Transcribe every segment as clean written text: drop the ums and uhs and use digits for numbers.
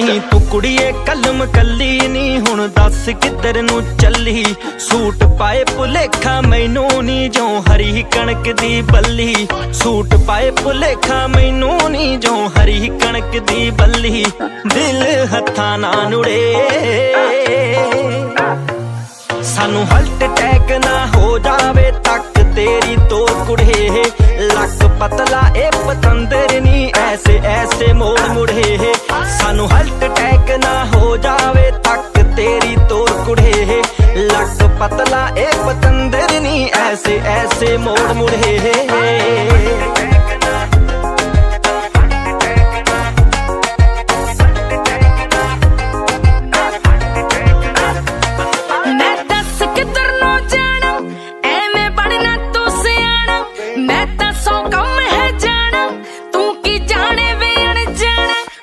नी तू कुड़िए कलम कली नी हुण दस किधर नू चली। सूट पाए भुलेखा मैनू नी जो हरी कणक दी बल्ली। सूट पाए भुलेखा मैनू नी जो हरी कणक दी बल्ली। दिल हत्थां ना नुड़े सानू हल्ट टैक ना हो जावे तक तेरी तो कुड़े। लक पतला ए पतंदर नी ऐसे ऐसे मोड़ मुड़े। सानू हल्ट टैक ना हो जावे तक तेरी तो कुड़े। लक पतला ए पतंदर नी ऐसे ऐसे मोड़ मुड़े।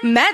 मैं